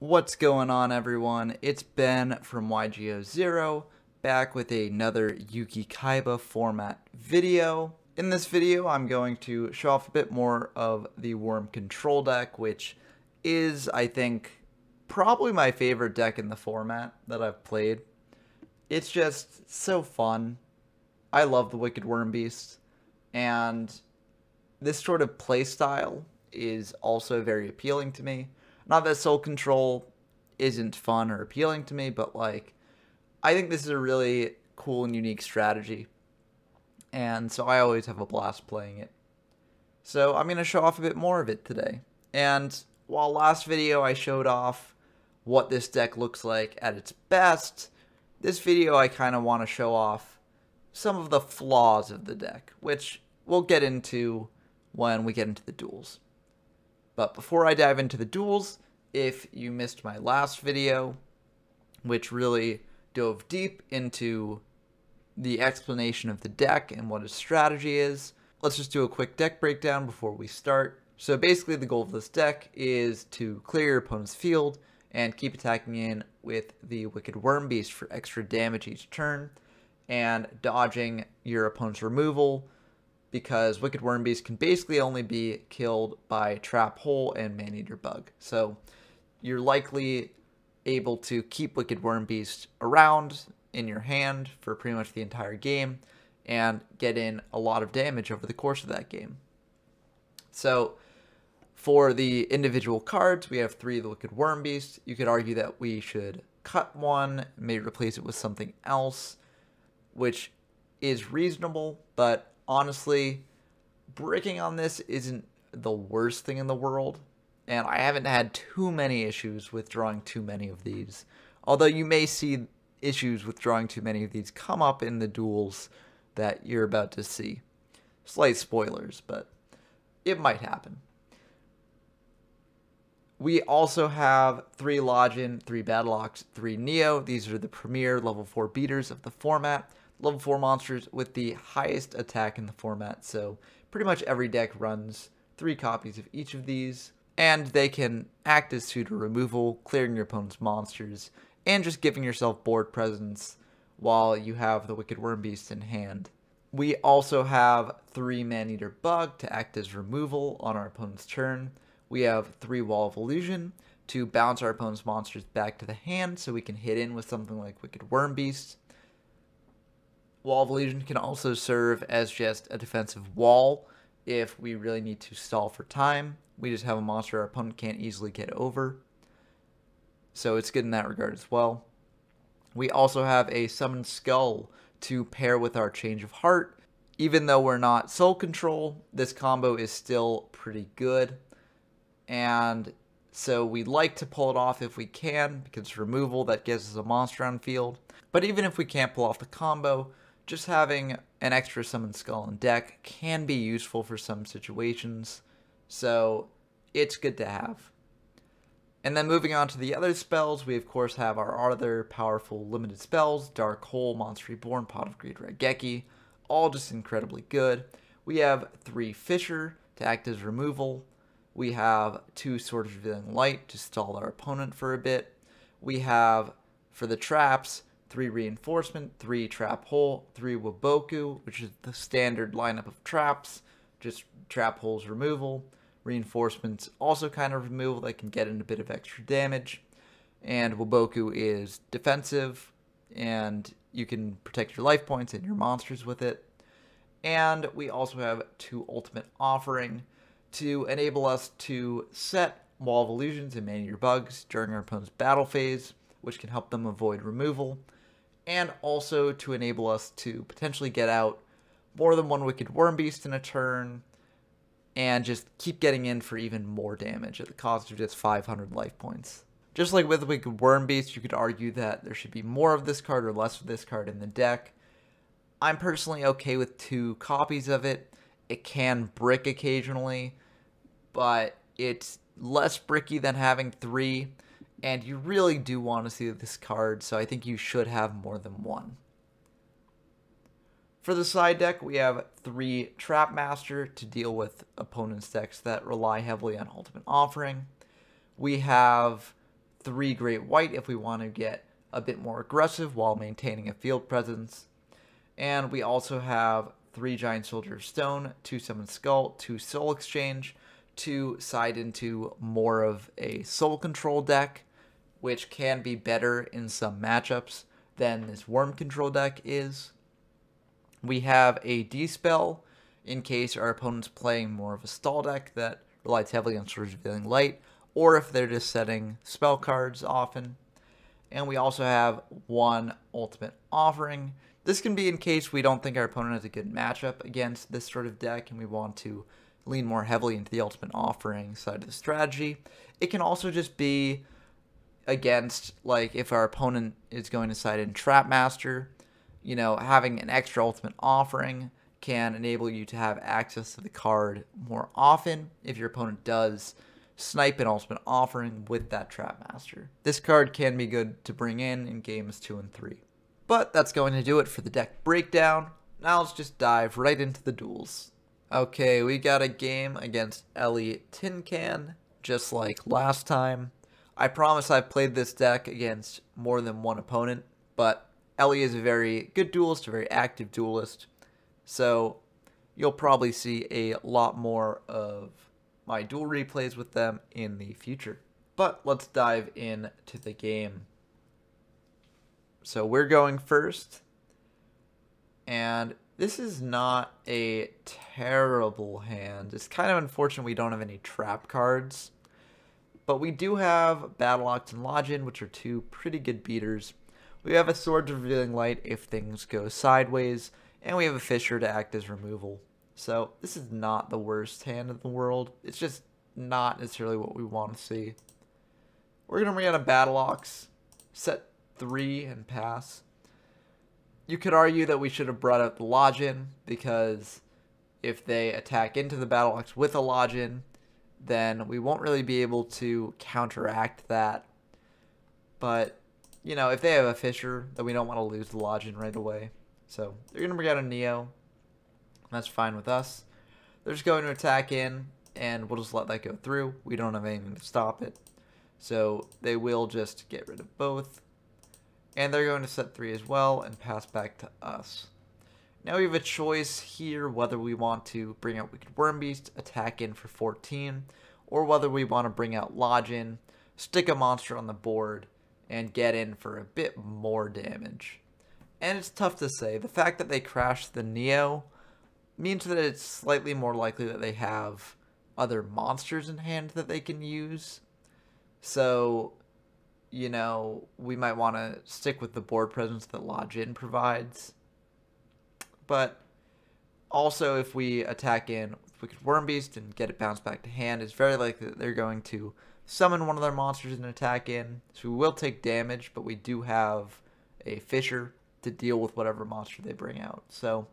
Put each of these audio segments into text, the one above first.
What's going on, everyone? It's Ben from YGO0 back with another Yugi-Kaiba format video. In this video, I'm going to show off a bit more of the Worm Control deck, which is, I think, probably my favorite deck in the format that I've played. It's just so fun. I love the Wicked Worm Beast, and this sort of playstyle is also very appealing to me. Not that Soul Control isn't fun or appealing to me, but like, I think this is a really cool and unique strategy. And so I always have a blast playing it. So I'm going to show off a bit more of it today. And while last video I showed off what this deck looks like at its best, this video I kind of want to show off some of the flaws of the deck, which we'll get into when we get into the duels. But before I dive into the duels, if you missed my last video, which really dove deep into the explanation of the deck and what its strategy is, let's just do a quick deck breakdown before we start. So basically the goal of this deck is to clear your opponent's field and keep attacking in with the Wicked Worm Beast for extra damage each turn, and dodging your opponent's removal, because Wicked Worm Beast can basically only be killed by Trap Hole and Man-Eater Bug. So you're likely able to keep Wicked Worm Beast around in your hand for pretty much the entire game and get in a lot of damage over the course of that game. So for the individual cards, we have 3 of the Wicked Worm Beast. You could argue that we should cut one, maybe replace it with something else, which is reasonable, but honestly, bricking on this isn't the worst thing in the world, and I haven't had too many issues with drawing too many of these. Although you may see issues with drawing too many of these come up in the duels that you're about to see. Slight spoilers, but it might happen. We also have 3 Login, 3 Battleox, 3 Neo. These are the premier level 4 beaters of the format. Level 4 monsters with the highest attack in the format, so pretty much every deck runs 3 copies of each of these, and they can act as tutor removal, clearing your opponent's monsters, and just giving yourself board presence while you have the Wicked Worm Beast in hand. We also have 3 Man-Eater Bug to act as removal on our opponent's turn. We have 3 Wall of Illusion to bounce our opponent's monsters back to the hand so we can hit in with something like Wicked Worm Beast. Wall of Illusion can also serve as just a defensive wall if we really need to stall for time. We just have a monster our opponent can't easily get over, so it's good in that regard as well. We also have a Summoned Skull to pair with our Change of Heart. Even though we're not Soul Control, this combo is still pretty good, and so we like to pull it off if we can, because removal, that gives us a monster on field. But even if we can't pull off the combo, just having an extra Summoned Skull in deck can be useful for some situations, so it's good to have. And then moving on to the other spells, we of course have our other powerful limited spells, Dark Hole, Monster Reborn, Pot of Greed, Raigeki, all just incredibly good. We have 3 Fisher to act as removal. We have 2 Sword of Revealing Light to stall our opponent for a bit. We have, for the traps, 3 Reinforcement, 3 Trap Hole, 3 Waboku, which is the standard lineup of traps, just Trap Holes removal. Reinforcements also kind of removal that can get in a bit of extra damage. And Waboku is defensive, and you can protect your life points and your monsters with it. And we also have 2 Ultimate Offering to enable us to set Wall of Illusions and Man-Eater Bugs during our opponent's battle phase, which can help them avoid removal, and also to enable us to potentially get out more than 1 Wicked Worm Beast in a turn, and just keep getting in for even more damage at the cost of just 500 life points. Just like with Wicked Worm Beast, you could argue that there should be more of this card or less of this card in the deck. I'm personally okay with 2 copies of it. It can brick occasionally, but it's less bricky than having 3, and you really do want to see this card, so I think you should have more than 1. For the side deck, we have 3 Trap Master to deal with opponents' decks that rely heavily on Ultimate Offering. We have 3 Great White if we want to get a bit more aggressive while maintaining a field presence. And we also have 3 Giant Soldier of Stone, 2 Summon Skull, 2 Soul Exchange to side into more of a soul control deck, which can be better in some matchups than this worm control deck is. We have a D-Spell in case our opponent's playing more of a stall deck that relies heavily on Swords of Revealing Light, or if they're just setting spell cards often. And we also have 1 Ultimate Offering. This can be in case we don't think our opponent has a good matchup against this sort of deck and we want to lean more heavily into the Ultimate Offering side of the strategy. It can also just be against, like, if our opponent is going to side in Trap Master, you know, having an extra Ultimate Offering can enable you to have access to the card more often if your opponent does snipe an Ultimate Offering with that Trap Master. This card can be good to bring in games 2 and 3. But that's going to do it for the deck breakdown. Now let's just dive right into the duels. Okay, we got a game against Ellie Tin Can, just like last time. I promise I've played this deck against more than one opponent, but Ellie is a very good duelist, a very active duelist, so you'll probably see a lot more of my duel replays with them in the future. But let's dive into the game. So we're going first, and this is not a terrible hand. It's kind of unfortunate we don't have any trap cards, but we do have Battle Axe and Login, which are 2 pretty good beaters. We have a Swords of Revealing Light if things go sideways, and we have a Fissure to act as removal. So this is not the worst hand in the world. It's just not necessarily what we want to see. We're going to bring out a Battle Axe, set 3 and pass. You could argue that we should have brought out the Login, because if they attack into the Battle Axe with a Login, then we won't really be able to counteract that. But, you know, if they have a Fissure, then we don't want to lose the Login right away. So they're going to bring out a Neo. That's fine with us. They're just going to attack in, and we'll just let that go through. We don't have anything to stop it. So they will just get rid of both. And they're going to set 3 as well and pass back to us. Now we have a choice here whether we want to bring out Wicked Worm Beast, attack in for 14, or whether we want to bring out Login, stick a monster on the board, and get in for a bit more damage. And it's tough to say. The fact that they crashed the Neo means that it's slightly more likely that they have other monsters in hand that they can use. So, you know, we might want to stick with the board presence that Login provides. But also, if we attack in with Wicked Worm Beast and get it bounced back to hand, it's very likely that they're going to summon one of their monsters and attack in. So we will take damage, but we do have a Fissure to deal with whatever monster they bring out. So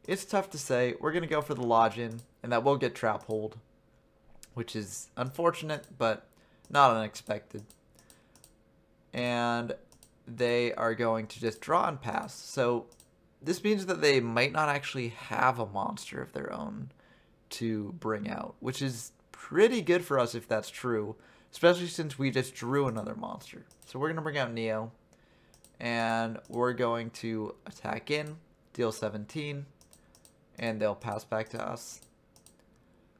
it's tough to say. We're going to go for the Login, and that will get Trap Hold, which is unfortunate, but not unexpected. And they are going to just draw and pass. So this means that they might not actually have a monster of their own to bring out, which is pretty good for us if that's true, especially since we just drew another monster. So we're going to bring out Neo, and we're going to attack in, deal 17, and they'll pass back to us.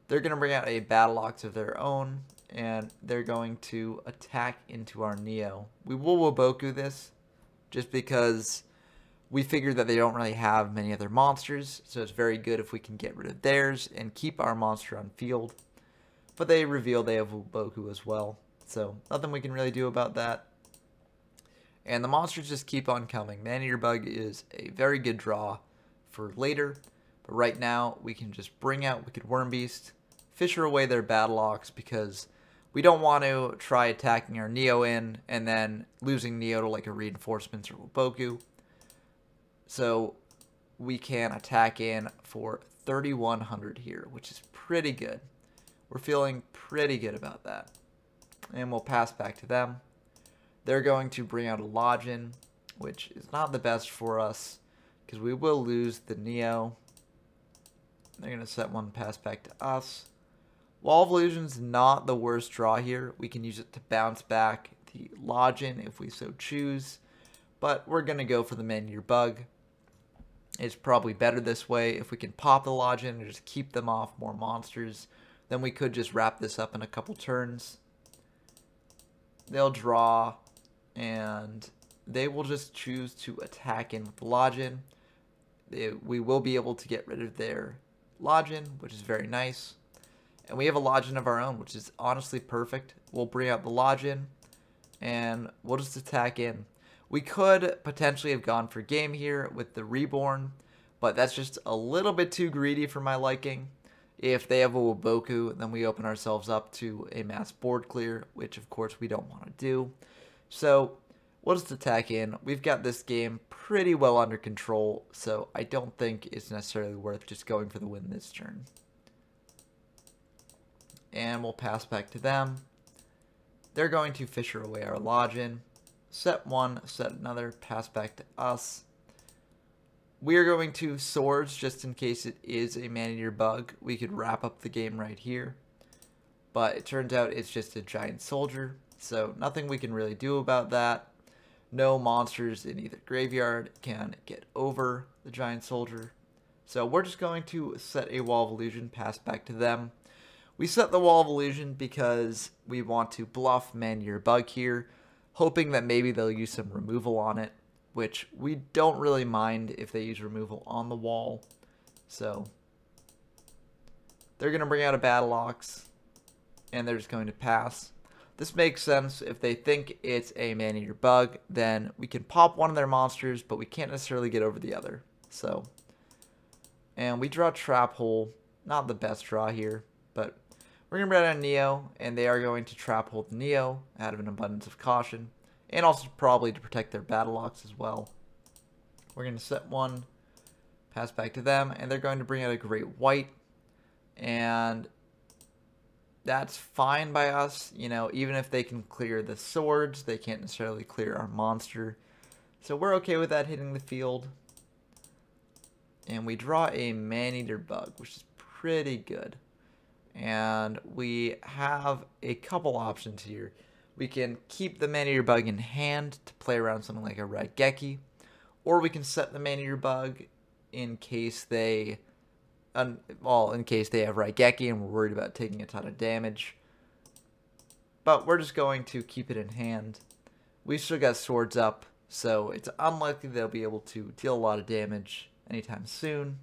They're going to bring out a Battle Axe of their own, and they're going to attack into our Neo. We will Woboku this, just because we figured that they don't really have many other monsters, so it's very good if we can get rid of theirs and keep our monster on field. But they reveal they have Woboku as well, so nothing we can really do about that. And the monsters just keep on coming. Man-Eater Bug is a very good draw for later, but right now we can just bring out Wicked Worm Beast, Fissure away their Battle Axe, because we don't want to try attacking our Neo in and then losing Neo to like a Reinforcements or Woboku. So we can attack in for 3,100 here, which is pretty good. We're feeling pretty good about that. And we'll pass back to them. They're going to bring out a Login, which is not the best for us because we will lose the Neo. They're going to set 1 pass back to us. Wall of Illusion's not the worst draw here. We can use it to bounce back the Lodgin if we so choose. But we're going to go for the Man-Eater Bug. It's probably better this way. If we can pop the Lodgin and just keep them off more monsters, then we could just wrap this up in a couple turns. They'll draw, and they will just choose to attack in with the Lodgin. We will be able to get rid of their Lodgin, which is very nice. And we have a Lodgin of our own, which is honestly perfect. We'll bring out the Lodgin, and we'll just attack in. We could potentially have gone for game here with the Reborn, but that's just a little bit too greedy for my liking. If they have a Waboku, then we open ourselves up to a mass board clear, which of course we don't want to do. So we'll just attack in. We've got this game pretty well under control, so I don't think it's necessarily worth just going for the win this turn. And we'll pass back to them. They're going to Fisher away our Lodgin. Set one, set another, pass back to us. We are going to Swords just in case it is a Man-Eater Bug. We could wrap up the game right here. But it turns out it's just a giant soldier, so nothing we can really do about that. No monsters in either graveyard can get over the giant soldier. So we're just going to set a Wall of Illusion, pass back to them. We set the Wall of Illusion because we want to bluff Man-Eater Bug here, hoping that maybe they'll use some removal on it, which we don't really mind if they use removal on the wall. So they're going to bring out a Battle Ox, and they're just going to pass. This makes sense. If they think it's a Man-Eater Bug, then we can pop one of their monsters, but we can't necessarily get over the other. So, and we draw Trap Hole. Not the best draw here, but we're going to bring out a Neo, and they are going to Trap Hole the Neo out of an abundance of caution, and also probably to protect their Battle Ox as well. We're going to set one, pass back to them, and they're going to bring out a Great White, and that's fine by us. You know, even if they can clear the swords, they can't necessarily clear our monster. So we're okay with that hitting the field. And we draw a Man-Eater Bug, which is pretty good. And we have a couple options here. We can keep the Man-Eater Bug in hand to play around something like a Raigeki, or we can set the Man-Eater Bug in case they, in case they have Raigeki and we're worried about taking a ton of damage. But we're just going to keep it in hand. We've still got swords up, so it's unlikely they'll be able to deal a lot of damage anytime soon.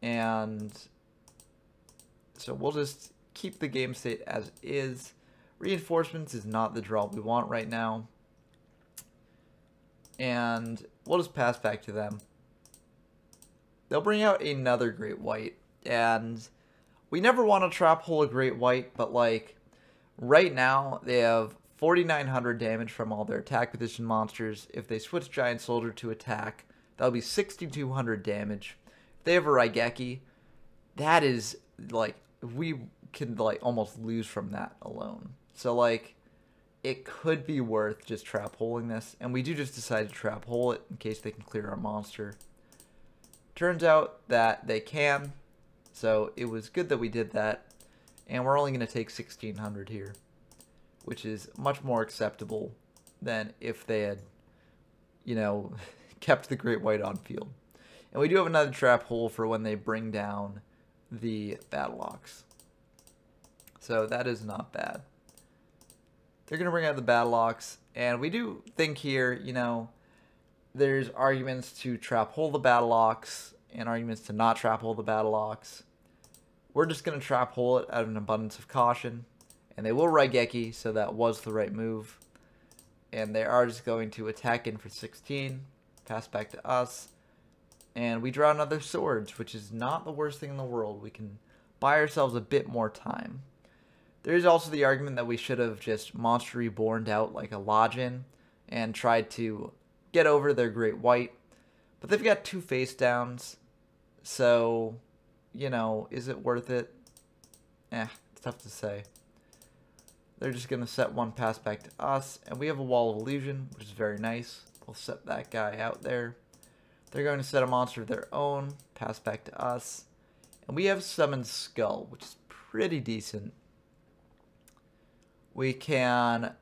And so we'll just keep the game state as is. Reinforcements is not the draw we want right now. And we'll just pass back to them. They'll bring out another Great White. And we never want to Trap Hole a Great White, but like right now they have 4,900 damage from all their attack position monsters. If they switch Giant Soldier to attack, that'll be 6,200 damage. If they have a Raigeki, that is like, we can like almost lose from that alone. So like it could be worth just Trap Holing this, and we do just decide to Trap Hole it in case they can clear our monster. Turns out that they can, so it was good that we did that, and we're only going to take 1,600 here, which is much more acceptable than if they had, you know, kept the Great White on field. And we do have another Trap Hole for when they bring down the Battle Ox. So that is not bad. They're going to bring out the Battle Ox, and we do think here, you know, there's arguments to Trap Hole the Battle Ox and arguments to not Trap Hole the Battle Ox. We're just going to Trap Hole it out of an abundance of caution, and they will Raigeki, so that was the right move. And they are just going to attack in for 16, pass back to us, and we draw another Swords, which is not the worst thing in the world. We can buy ourselves a bit more time. There is also the argument that we should have just Monster Reborned out like a Lodgin and tried to get over their Great White. But they've got 2 face downs, so, you know, is it worth it? It's tough to say. They're just going to set one, pass back to us, and we have a Wall of Illusion, which is very nice. We'll set that guy out there. They're going to set a monster of their own, pass back to us, and we have Summon Skull, which is pretty decent. We can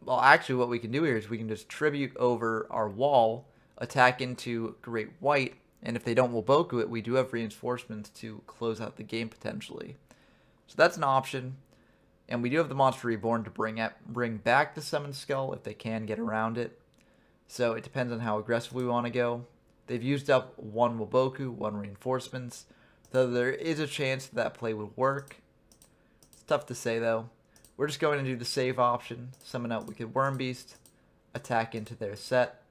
well, actually what we can do here is we can just tribute over our wall, attack into Great White, and if they don't Woboku it, we do have reinforcements to close out the game potentially. So that's an option. And we do have the Monster Reborn to bring back the Summoned Skull if they can get around it. So it depends on how aggressive we want to go. They've used up one Woboku, one reinforcements, though there is a chance that play would work. It's tough to say though. We're just going to do the save option, summon out Wicked Worm Beast, attack into their set,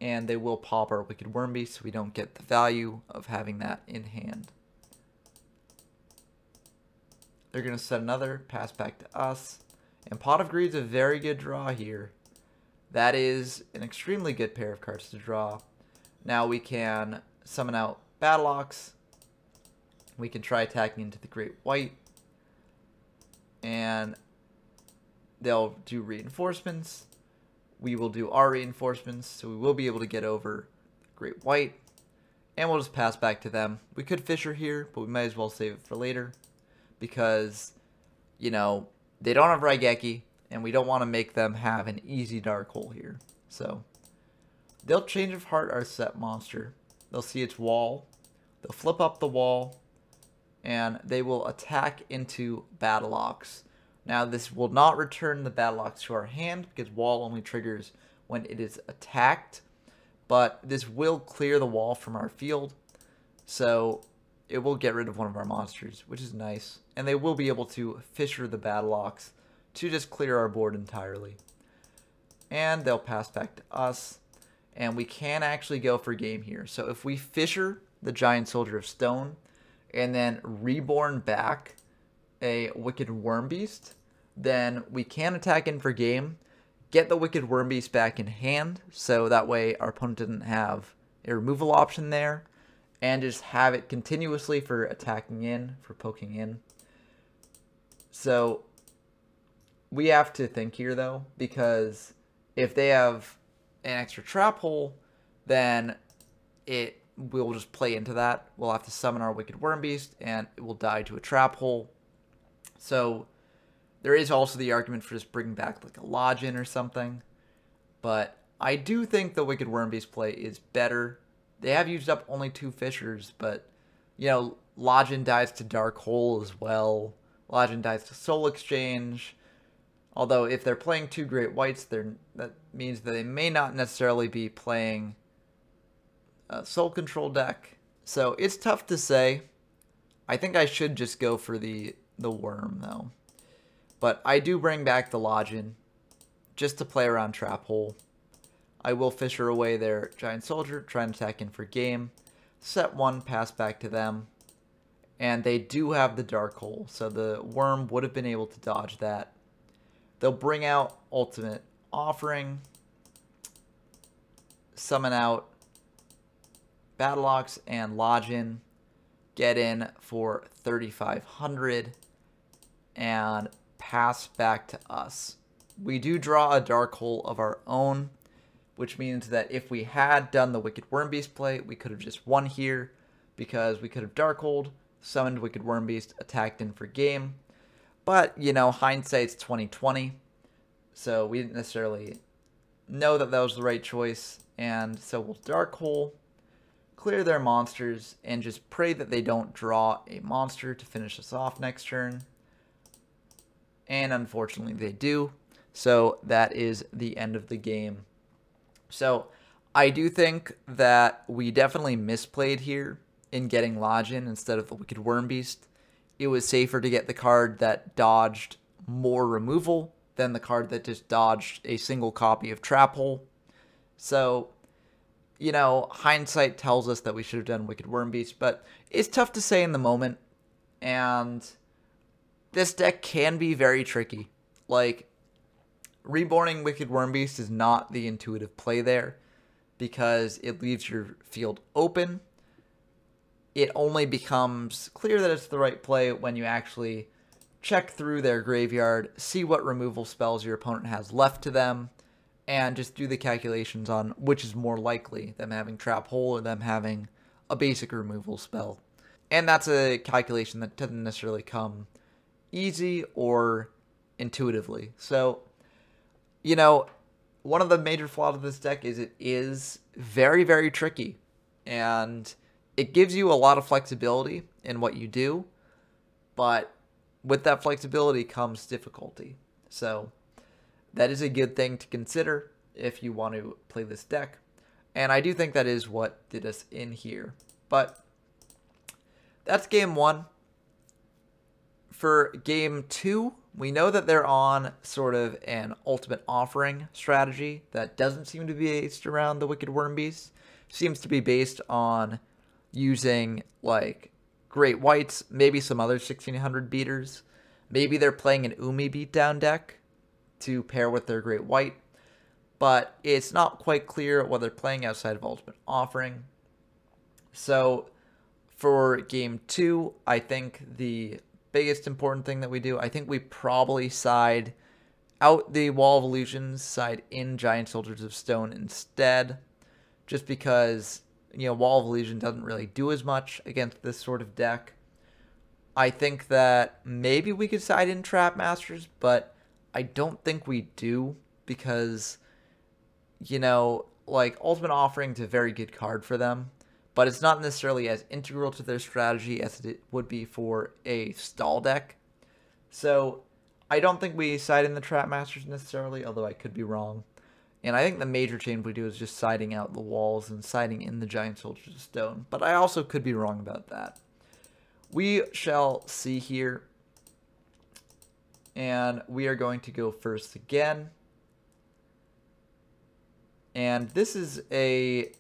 and they will pop our Wicked Worm Beast so we don't get the value of having that in hand. They're going to set another, pass back to us, and Pot of Greed's a very good draw here. That is an extremely good pair of cards to draw. Now we can summon out Battle Ox. We can try attacking into the Great White. And they'll do reinforcements. We will do our reinforcements, so we will be able to get over Great White. And we'll just pass back to them. We could Fisher here, but we might as well save it for later. Because, you know, they don't have Raigeki, and we don't want to make them have an easy Dark Hole here. So, they'll Change of Heart our set monster. They'll see its wall. They'll flip up the wall. And they will attack into Battle Ox. Now, this will not return the Battle Ox to our hand, because wall only triggers when it is attacked. But this will clear the wall from our field. So, it will get rid of one of our monsters, which is nice. And they will be able to Fisher the Battle Ox to just clear our board entirely. And they'll pass back to us. And we can actually go for game here. So if we Fisher the Giant Soldier of Stone, and then reborn back a Wicked Worm Beast, then we can attack in for game, get the Wicked Worm Beast back in hand, so that way our opponent doesn't have a removal option there, and just have it continuously for attacking in, for poking in. So we have to think here though, because if they have an extra trap hole, then we'll just play into that. We'll have to summon our Wicked Worm Beast, and it will die to a trap hole. So there is also the argument for just bringing back like a Lodgin or something. But I do think the Wicked Worm Beast play is better. They have used up only 2 Fishers, but, you know, Lodgin dies to Dark Hole as well. Lodgin dies to Soul Exchange. Although if they're playing 2 Great Whites, that means that they may not necessarily be playing Soul Control deck. So it's tough to say. I think I should just go for the Worm though. But I do bring back the Lodgin just to play around Trap Hole. I will Fisher away their Giant Soldier, try and attack in for game. Set 1, pass back to them. And they do have the Dark Hole, so the Worm would have been able to dodge that. They'll bring out Ultimate Offering. Summon out Battle Ox and Lodgin. Get in for 3,500. And pass back to us. We do draw a Dark Hole of our own, which means that if we had done the Wicked Worm Beast play, we could have just won here, because we could have Dark Holed, summoned Wicked Worm Beast, attacked in for game. But, you know, hindsight's 20/20, so we didn't necessarily know that that was the right choice, and so we'll Dark Hole, clear their monsters, and just pray that they don't draw a monster to finish us off next turn. And unfortunately they do, so that is the end of the game. So I do think that we definitely misplayed here in getting Lodgin instead of the Wicked Worm Beast. It was safer to get the card that dodged more removal than the card that just dodged a single copy of Trap Hole. So, you know, hindsight tells us that we should have done Wicked Worm Beast, but it's tough to say in the moment, and this deck can be very tricky. Like, reborning Wicked Worm Beast is not the intuitive play there, because it leaves your field open. It only becomes clear that it's the right play when you actually check through their graveyard, see what removal spells your opponent has left to them, and just do the calculations on which is more likely, them having Trap Hole or them having a basic removal spell. And that's a calculation that doesn't necessarily come easy or intuitively. So you know, one of the major flaws of this deck is it is very, very tricky. And it gives you a lot of flexibility in what you do, but with that flexibility comes difficulty. So that is a good thing to consider if you want to play this deck. And I do think that is what did us in here. But that's game one. For game two, we know that they're on sort of an ultimate offering strategy that doesn't seem to be based around the Wicked Worm Beast. Seems to be based on using like Great Whites, maybe some other 1600 beaters. Maybe they're playing an Umi beatdown deck to pair with their Great White. But it's not quite clear what they're playing outside of Ultimate Offering. So for game two, I think the biggest important thing that we do, I think we probably side out the Wall of Illusions, side in Giant Soldiers of Stone instead, just because, you know, Wall of Illusion doesn't really do as much against this sort of deck. I think that maybe we could side in Trap Masters, but I don't think we do, because, you know, like, Ultimate Offering's a very good card for them, but it's not necessarily as integral to their strategy as it would be for a stall deck. So I don't think we side in the Trap Masters necessarily, although I could be wrong. And I think the major change we do is just siding out the walls and siding in the Giant Soldiers of Stone. But I also could be wrong about that. We shall see here. And we are going to go first again. And this is a...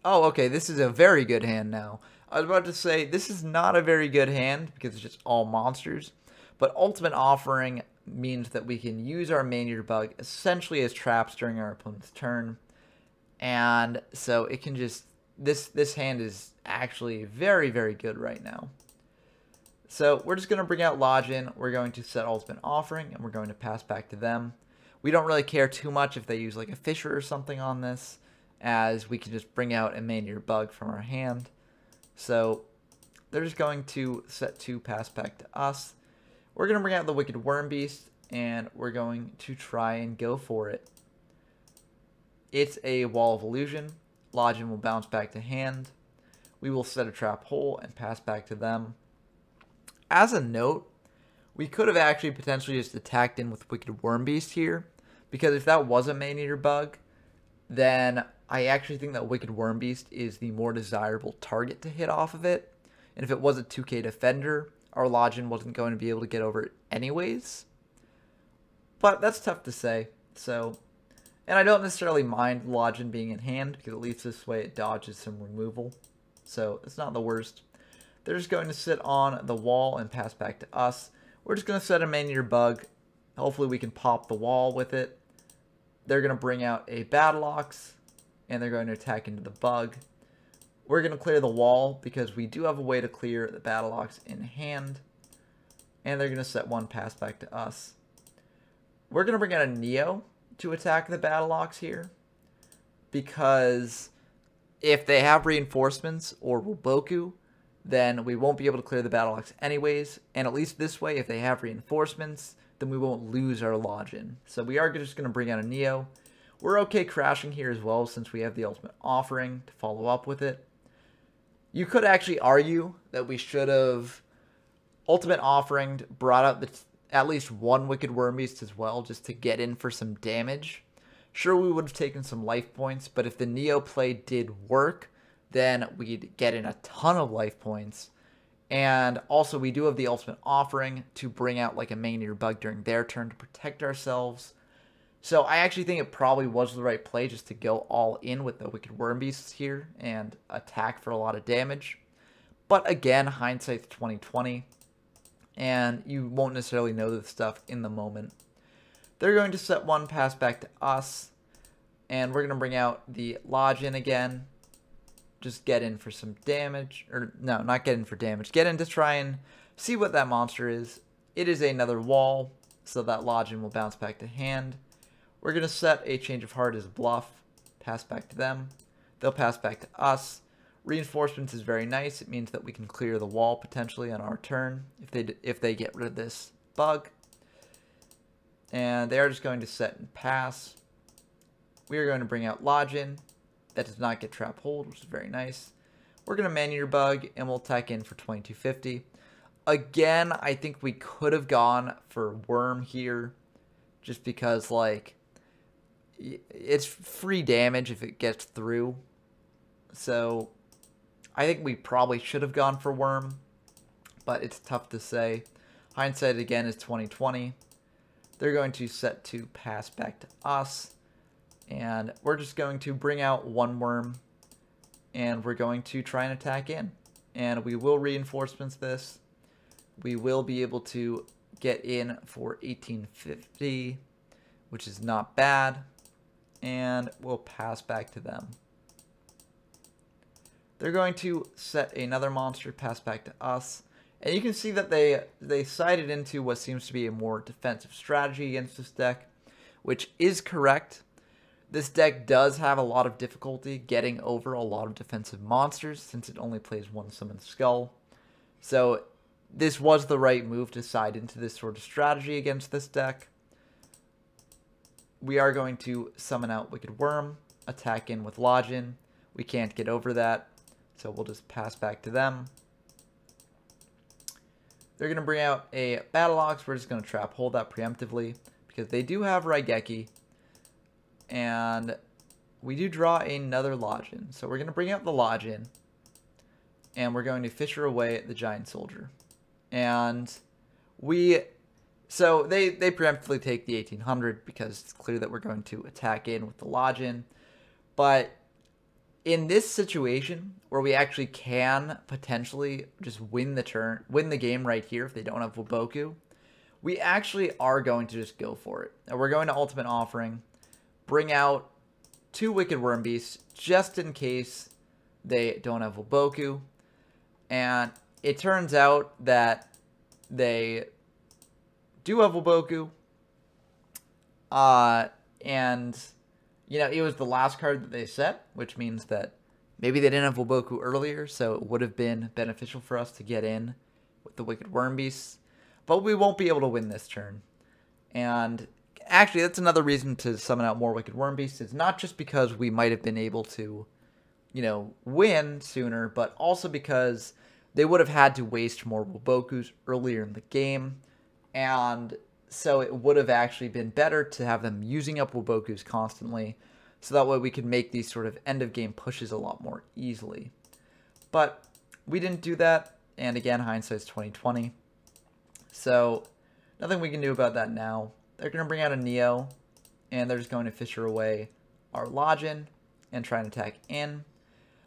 Oh, okay, this is a very good hand now. I was about to say, this is not a very good hand because it's just all monsters. But Ultimate Offering means that we can use our Maneater Bug essentially as traps during our opponent's turn. And so it can just... This hand is actually very, very good right now. So we're just going to bring out Login. We're going to set Ultimate Offering, and we're going to pass back to them. We don't really care too much if they use like a Fisher or something on this, as we can just bring out a Maneater Bug from our hand. So they're just going to set 2, pass back to us. We're going to bring out the Wicked Worm Beast, and we're going to try and go for it. It's a Wall of Illusion. Login will bounce back to hand. We will set a Trap Hole and pass back to them. As a note, we could have actually potentially just attacked in with Wicked Worm Beast here, because if that was a Maneater Bug, then I actually think that Wicked Worm Beast is the more desirable target to hit off of it. And if it was a 2k defender, our Login wasn't going to be able to get over it anyways. But that's tough to say. So, and I don't necessarily mind Login being in hand, because at least this way it dodges some removal. So it's not the worst. They're just going to sit on the wall and pass back to us. We're just going to set a Maneater Bug. Hopefully we can pop the wall with it. They're going to bring out a Battle Ox, and they're going to attack into the bug. We're going to clear the wall because we do have a way to clear the Battle Ox in hand. And they're going to set 1, pass back to us. We're going to bring out a Neo to attack the Battle Ox here, because if they have reinforcements or Wuboku, then we won't be able to clear the Battle Ox anyways. And at least this way, if they have reinforcements, then we won't lose our Login. So we are just going to bring out a Neo. We're okay crashing here as well, since we have the Ultimate Offering to follow up with it. You could actually argue that we should have Ultimate Offering, brought out at least one Wicked Worm Beast as well, just to get in for some damage. Sure, we would have taken some life points, but if the Neo play did work, then we'd get in a ton of life points. And also, we do have the Ultimate Offering to bring out like a Maneater Bug during their turn to protect ourselves. So I actually think it probably was the right play just to go all in with the Wicked Worm Beasts here and attack for a lot of damage. But again, hindsight's 20/20, and you won't necessarily know this stuff in the moment. They're going to set 1, pass back to us, and we're going to bring out the Login again. Just get in for some damage, or no, not get in for damage. Get in to try and see what that monster is. It is another wall, so that Login will bounce back to hand. We're going to set a Change of Heart as a bluff, pass back to them. They'll pass back to us. Reinforcements is very nice. It means that we can clear the wall potentially on our turn if they get rid of this bug. And they are just going to set and pass. We are going to bring out Lodgin. That does not get trap hold, which is very nice. We're going to Manual Bug, and we'll attack in for 2250. Again, I think we could have gone for Worm here, just because, like, it's free damage if it gets through. So, I think we probably should have gone for Worm, but it's tough to say. Hindsight, again, is 2020. They're going to set to pass back to us, and we're just going to bring out one Worm, and we're going to try and attack in. And we will reinforcements this. We will be able to get in for 1850, which is not bad. And we'll pass back to them. They're going to set another monster, pass back to us. And you can see that they sided into what seems to be a more defensive strategy against this deck, which is correct. This deck does have a lot of difficulty getting over a lot of defensive monsters since it only plays one Summoned Skull. So this was the right move to side into this sort of strategy against this deck. We are going to summon out Wicked Worm, attack in with Lodgin. We can't get over that, so we'll just pass back to them. They're going to bring out a Battle Ox. We're just going to trap hold that preemptively because they do have Raigeki. And we do draw another Lodgin. So we're going to bring out the Lodgin. And we're going to Fisher away the Giant Soldier. And so they preemptively take the 1800 because it's clear that we're going to attack in with the Lodgin. But in this situation where we actually can potentially just win the game right here if they don't have Waboku, we actually are going to just go for it. And we're going to Ultimate Offering, bring out 2 Wicked Worm Beasts just in case they don't have Waboku. And it turns out that they do have Waboku. And, you know, it was the last card that they set, which means that maybe they didn't have Waboku earlier, so it would have been beneficial for us to get in with the Wicked Worm Beasts. But we won't be able to win this turn. And actually, that's another reason to summon out more Wicked Worm Beasts. It's not just because we might have been able to, you know, win sooner, but also because they would have had to waste more Wabokus earlier in the game. And so it would have actually been better to have them using up Wabokus constantly, so that way we could make these sort of end-of-game pushes a lot more easily. But we didn't do that, and again, hindsight's 2020. So nothing we can do about that now. They're going to bring out a Neo, and they're just going to Fisher away our Lodgin and try and attack in.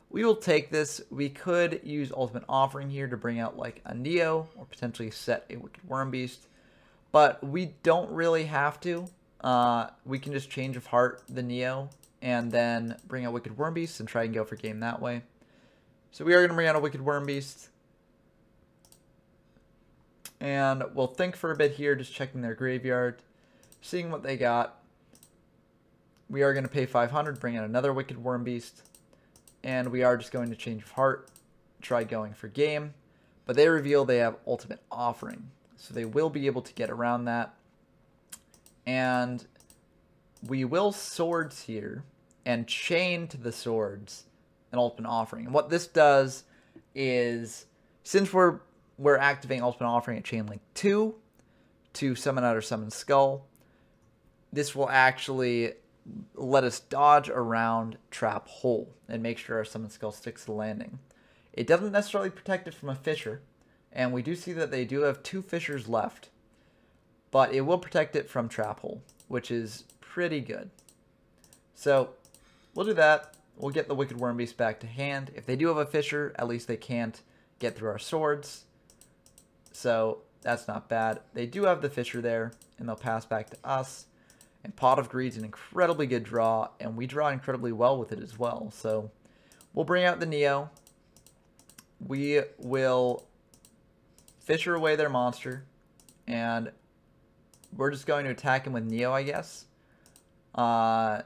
We will take this. We could use Ultimate Offering here to bring out like a Neo or potentially set a Wicked Worm Beast, but we don't really have to. We can just Change of Heart the Neo and then bring out Wicked Worm Beast and try and go for game that way. So we are going to bring out a Wicked Worm Beast. And we'll think for a bit here, just checking their graveyard, seeing what they got. We are going to pay 500, bring out another Wicked Worm Beast. And we are just going to Change of Heart, try going for game. But they reveal they have Ultimate Offering, so they will be able to get around that. And we will Swords here and chain to the Swords an Ultimate Offering. And what this does is, since we're activating Ultimate Offering at Chain Link 2 to summon out or summon Skull, this will actually let us dodge around Trap Hole and make sure our Summon Skull sticks to the landing. It doesn't necessarily protect it from a Fissure, and we do see that they do have 2 Fissures left, but it will protect it from Trap Hole, which is pretty good. So we'll do that. We'll get the Wicked Worm Beast back to hand. If they do have a Fissure, at least they can't get through our Swords, so that's not bad. They do have the Fissure there, and they'll pass back to us. And Pot of Greed's an incredibly good draw, and we draw incredibly well with it as well. So we'll bring out the Neo. We will Fissure away their monster, and we're just going to attack him with Neo, I guess. I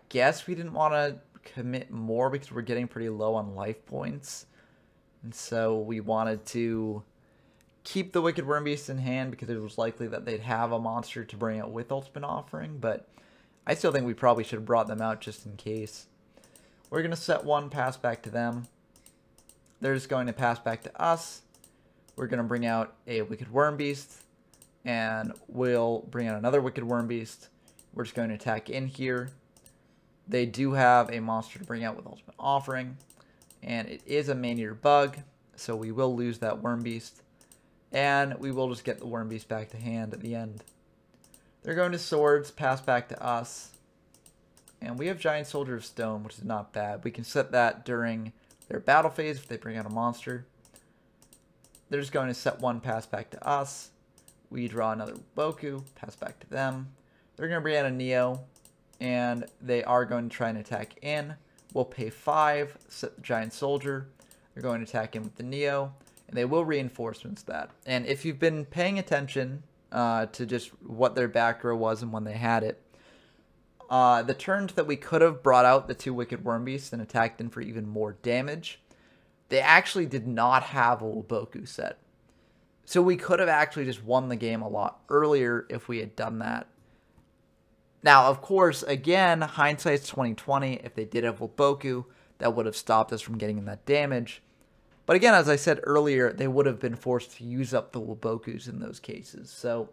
guess we didn't want to commit more because we're getting pretty low on life points. And so we wanted to keep the Wicked Worm Beast in hand because it was likely that they'd have a monster to bring out with Ultimate Offering, but I still think we probably should have brought them out just in case. We're going to set one, pass back to them. They're just going to pass back to us. We're going to bring out a Wicked Worm Beast, and we'll bring out another Wicked Worm Beast. We're just going to attack in here. They do have a monster to bring out with Ultimate Offering, and it is a Man-Eater Bug, so we will lose that Worm Beast, and we will just get the Worm Beast back to hand at the end. They're going to Swords, pass back to us, and we have Giant Soldier of Stone, which is not bad. We can set that during their battle phase if they bring out a monster. They're just going to set one, pass back to us. We draw another Boku, pass back to them. They're going to bring out a Neo, and they are going to try and attack in. We'll pay 5, set the Giant Soldier. They're going to attack in with the Neo, and they will reinforcements that. And if you've been paying attention to just what their back row was and when they had it, the turns that we could have brought out the 2 Wicked Worm Beasts and attacked in for even more damage, they actually did not have a Boku set. So we could have actually just won the game a lot earlier if we had done that. Now, of course, again, hindsight's 2020. If they did have Boku, that would have stopped us from getting that damage. But again, as I said earlier, they would have been forced to use up the Bokus in those cases. So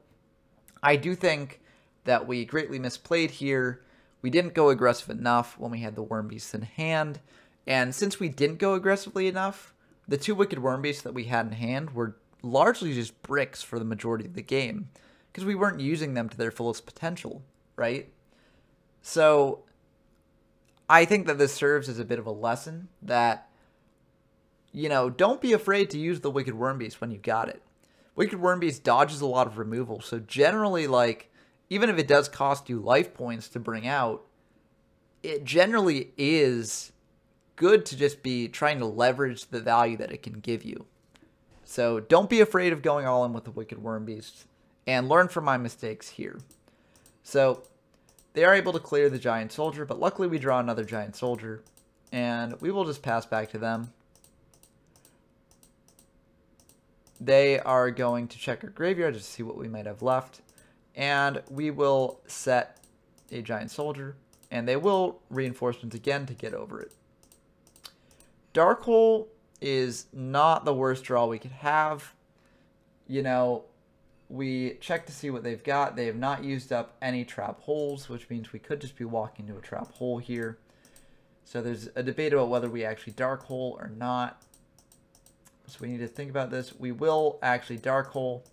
I do think that we greatly misplayed here. We didn't go aggressive enough when we had the Worm Beasts in hand. And since we didn't go aggressively enough, the 2 Wicked Worm Beasts that we had in hand were largely just bricks for the majority of the game, because we weren't using them to their fullest potential, right? So I think that this serves as a bit of a lesson that, you know, don't be afraid to use the Wicked Worm Beast when you got it. Wicked Worm Beast dodges a lot of removal, so generally, like, even if it does cost you life points to bring out, it generally is good to just be trying to leverage the value that it can give you. So don't be afraid of going all in with the Wicked Worm Beast, and learn from my mistakes here. So they are able to clear the Giant Soldier, but luckily we draw another Giant Soldier, and we will just pass back to them. They are going to check our graveyard just to see what we might have left, and we will set a Giant Soldier, and they will reinforcements again to get over it. Dark Hole is not the worst draw we could have. You know, we check to see what they've got. They have not used up any trap holes, which means we could just be walking to a trap hole here. So there's a debate about whether we actually Dark Hole or not. So we need to think about this. We will actually Dark Hole,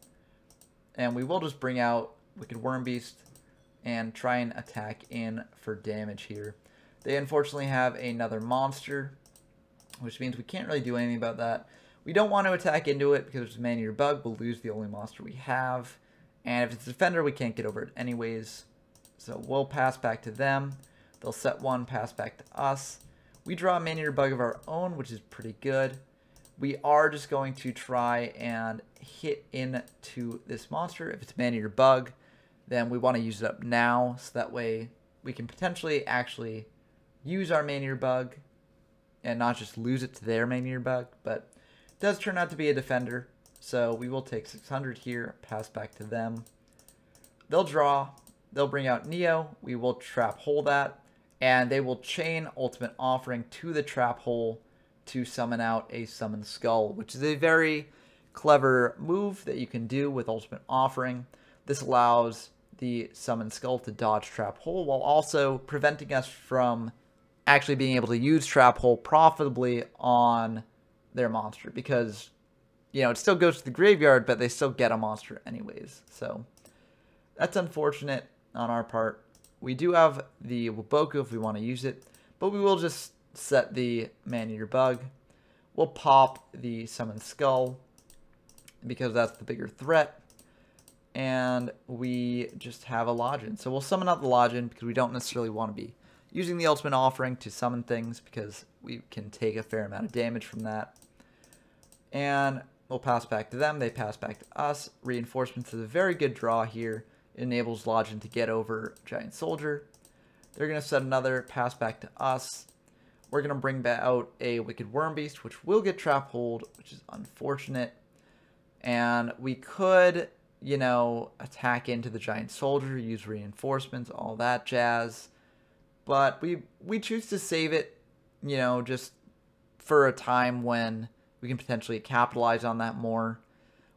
and we will just bring out Wicked Worm Beast and try and attack in for damage here. They unfortunately have another monster, which means we can't really do anything about that. We don't want to attack into it because it's a Man-Eater Bug. We'll lose the only monster we have. And if it's a Defender, we can't get over it anyways. So we'll pass back to them. They'll set one, pass back to us. We draw a Man-Eater Bug of our own, which is pretty good. We are just going to try and hit into this monster. If it's Man-Eater Bug, then we want to use it up now, so that way we can potentially actually use our Man-Eater Bug and not just lose it to their Man-Eater Bug, but it does turn out to be a Defender, so we will take 600 here, pass back to them. They'll draw, they'll bring out Neo, we will trap hole that, and they will chain Ultimate Offering to the trap hole to summon out a Summon Skull, which is a very clever move that you can do with Ultimate Offering. This allows the Summon Skull to dodge trap hole while also preventing us from actually being able to use trap hole profitably on their monster, because, you know, it still goes to the graveyard, but they still get a monster anyways. So that's unfortunate on our part. We do have the Waboku if we want to use it, but we will just set the Man-Eater Bug. We'll pop the Summon Skull because that's the bigger threat, and we just have a Login. So we'll summon out the Login because we don't necessarily want to be using the Ultimate Offering to summon things, because we can take a fair amount of damage from that. And we'll pass back to them. They pass back to us. Reinforcements is a very good draw here. It enables Login to get over Giant Soldier. They're going to set another, pass back to us. We're going to bring out a Wicked Worm Beast, which will get trap hold, which is unfortunate. And we could, you know, attack into the giant soldier, use reinforcements, all that jazz. But we choose to save it, you know, just for a time when we can potentially capitalize on that more.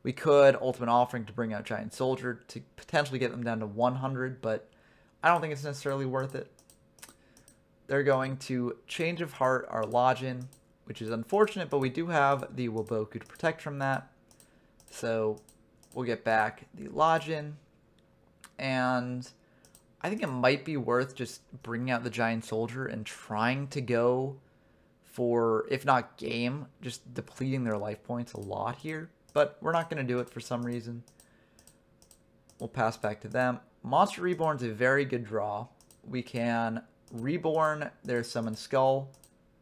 We could Ultimate Offering to bring out Giant Soldier to potentially get them down to 100, but I don't think it's necessarily worth it. They're going to Change of Heart our Lojin, which is unfortunate, but we do have the Waboku to protect from that. So we'll get back the Lojin, and I think it might be worth just bringing out the Giant Soldier and trying to go for, if not game, just depleting their life points a lot here. But we're not going to do it for some reason. We'll pass back to them. Monster Reborn is a very good draw. We can Reborn their Summoned Skull,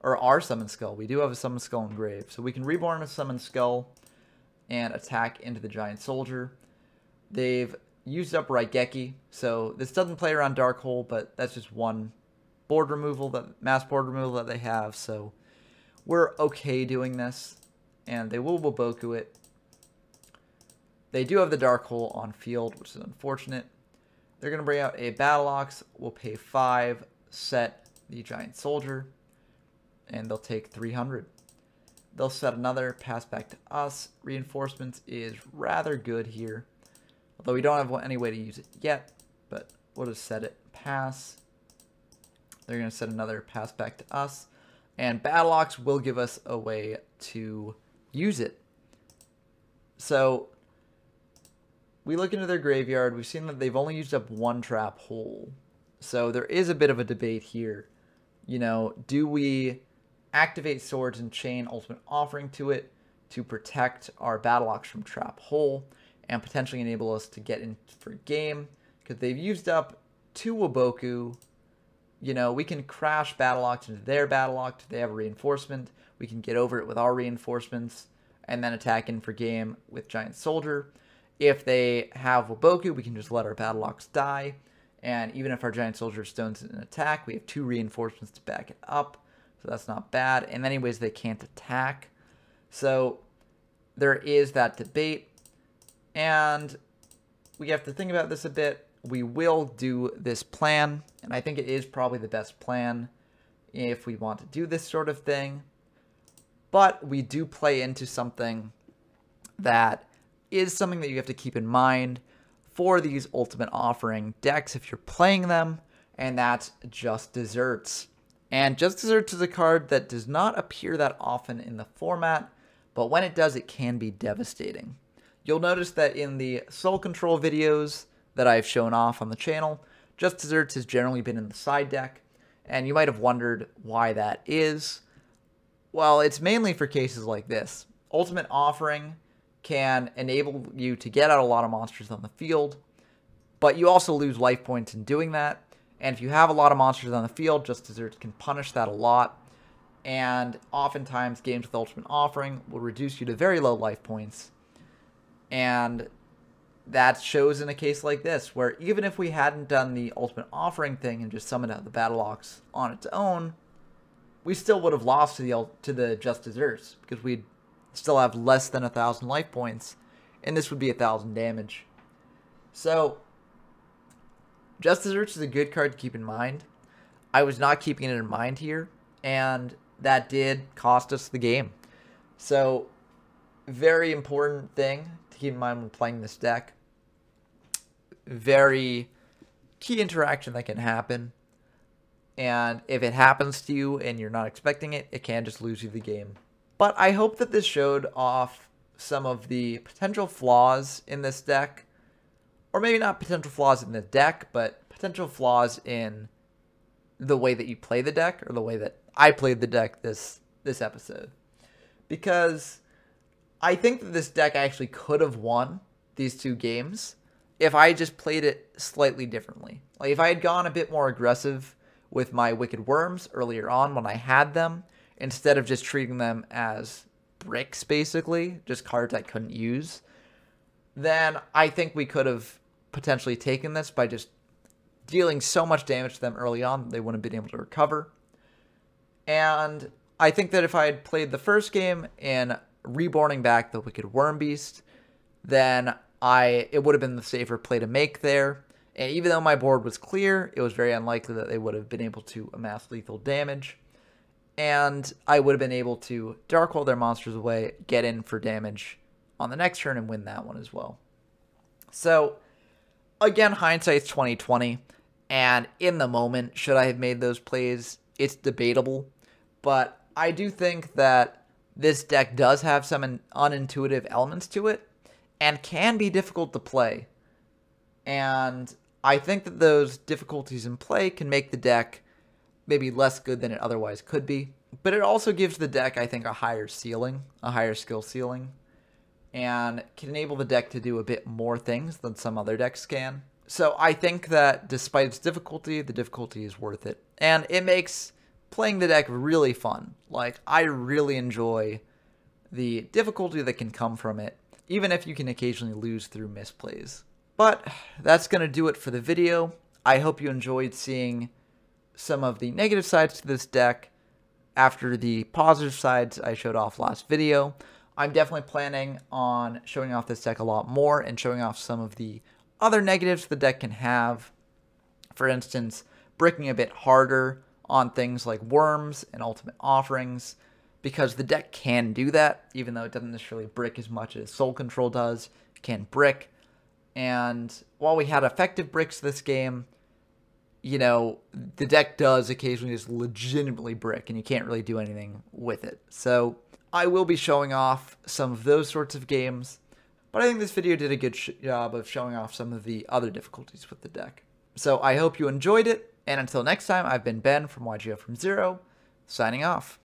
or our Summoned Skull. We do have a Summoned Skull in Grave. So we can Reborn a Summoned Skull and attack into the Giant Soldier. They've used up Raigeki, so this doesn't play around Dark Hole, but that's just one board removal, that mass board removal that they have, so we're okay doing this, and they will Waboku it. They do have the Dark Hole on field, which is unfortunate. They're going to bring out a Battle Ox. We'll pay 5, set the Giant Soldier, and they'll take 300. They'll set another, pass back to us. Reinforcements is rather good here, although we don't have any way to use it yet, but we'll just set it, pass. They're going to set another, pass back to us, and Battle Ox will give us a way to use it. So we look into their graveyard. We've seen that they've only used up 1 Trap Hole. So there is a bit of a debate here. You know, do we activate Swords and chain Ultimate Offering to it to protect our Battle Ox from Trap Hole and potentially enable us to get in for game? Because they've used up 2 Waboku. You know, we can crash Battle Ox into their Battle Ox if they have a reinforcement. We can get over it with our reinforcements and then attack in for game with Giant Soldier. If they have Waboku, we can just let our Battle Ox die. And even if our Giant Soldier stones an attack, we have 2 reinforcements to back it up. So that's not bad. And anyways, they can't attack. So there is that debate. And we have to think about this a bit. We will do this plan. And I think it is probably the best plan if we want to do this sort of thing. But we do play into something that is something that you have to keep in mind for these Ultimate Offering decks if you're playing them, and that's Just Desserts. And Just Desserts is a card that does not appear that often in the format, but when it does, it can be devastating. You'll notice that in the Soul Control videos that I've shown off on the channel, Just Desserts has generally been in the side deck, and you might have wondered why that is. Well, it's mainly for cases like this. Ultimate Offering can enable you to get out a lot of monsters on the field, but you also lose life points in doing that. And if you have a lot of monsters on the field, Just Desserts can punish that a lot. And oftentimes, games with Ultimate Offering will reduce you to very low life points. And that shows in a case like this, where even if we hadn't done the Ultimate Offering thing and just summoned out the Battle Ox on its own, we still would have lost to the Just Desserts, because we'd still have less than 1,000 life points, and this would be 1,000 damage. So Just Desserts is a good card to keep in mind. I was not keeping it in mind here, and that did cost us the game. So very important thing to keep in mind when playing this deck. Very key interaction that can happen, and if it happens to you and you're not expecting it, it can just lose you the game. But I hope that this showed off some of the potential flaws in this deck. Or maybe not potential flaws in the deck, but potential flaws in the way that you play the deck, or the way that I played the deck this episode. Because I think that this deck actually could have won these 2 games if I just played it slightly differently. Like if I had gone a bit more aggressive with my Wicked Worms earlier on when I had them, instead of just treating them as bricks, basically, just cards I couldn't use, then I think we could have potentially taken this by just dealing so much damage to them early on that they wouldn't have been able to recover. And I think that if I had played the first game in reborning back the Wicked Worm Beast, then it would have been the safer play to make there. And even though my board was clear, it was very unlikely that they would have been able to amass lethal damage. And I would have been able to Dark Hole their monsters away, get in for damage on the next turn, and win that one as well. So, again, hindsight's 20/20. And in the moment, should I have made those plays? It's debatable. But I do think that this deck does have some unintuitive elements to it and can be difficult to play. And I think that those difficulties in play can make the deck maybe less good than it otherwise could be. But it also gives the deck, I think, a higher ceiling, a higher skill ceiling, and can enable the deck to do a bit more things than some other decks can. So I think that despite its difficulty, the difficulty is worth it. And it makes playing the deck really fun. Like, I really enjoy the difficulty that can come from it, even if you can occasionally lose through misplays. But that's going to do it for the video. I hope you enjoyed seeing some of the negative sides to this deck after the positive sides I showed off last video. I'm definitely planning on showing off this deck a lot more and showing off some of the other negatives the deck can have. For instance, bricking a bit harder on things like worms and ultimate offerings, because the deck can do that, even though it doesn't necessarily brick as much as Soul Control does. It can brick. And while we had effective bricks this game, you know, the deck does occasionally just legitimately brick, and you can't really do anything with it. So I will be showing off some of those sorts of games, but I think this video did a good job of showing off some of the other difficulties with the deck. So I hope you enjoyed it, and until next time, I've been Ben from YGO from Zero, signing off.